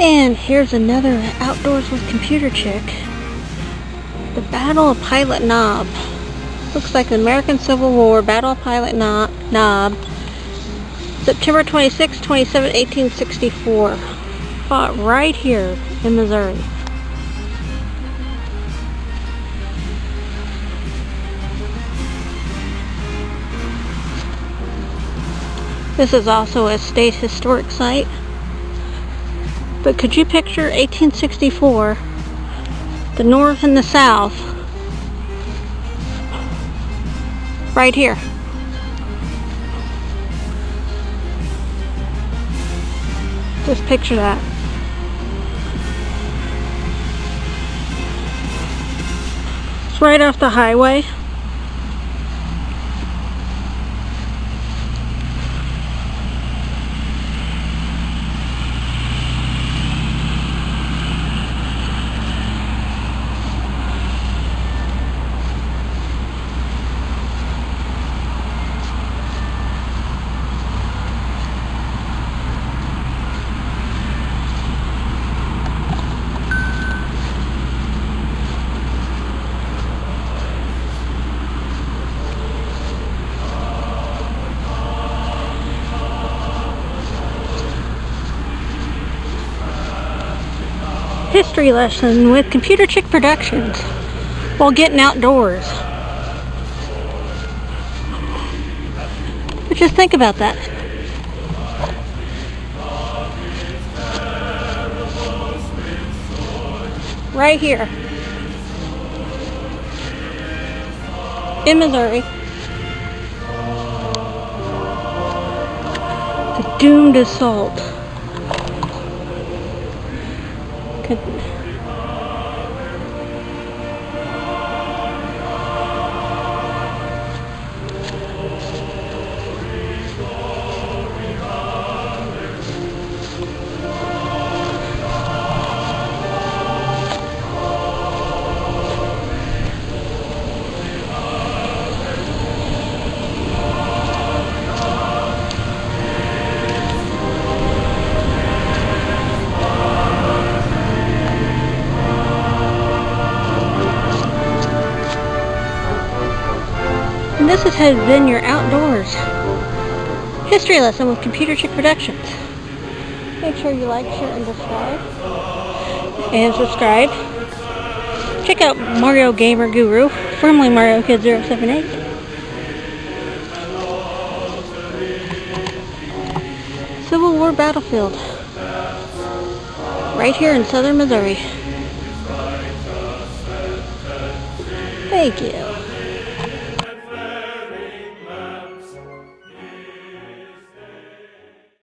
And here's another Outdoors with ComputerChick. The Battle of Pilot Knob. Looks like the American Civil War Battle of Pilot Knob. September 26, 27, 1864. Fought right here in Missouri. This is also a state historic site. But could you picture 1864, the North and the South, right here? Just picture that. It's right off the highway. History lesson with ComputerChick Productions while getting outdoors. But just think about that. Right here in Missouri. The doomed assault. And this has been your outdoors history lesson with ComputerChick Productions. Make sure you like, share, and subscribe. Check out Mario Gamer Guru, formerly Mario Kid 078. Civil War battlefield. Right here in southern Missouri. Thank you.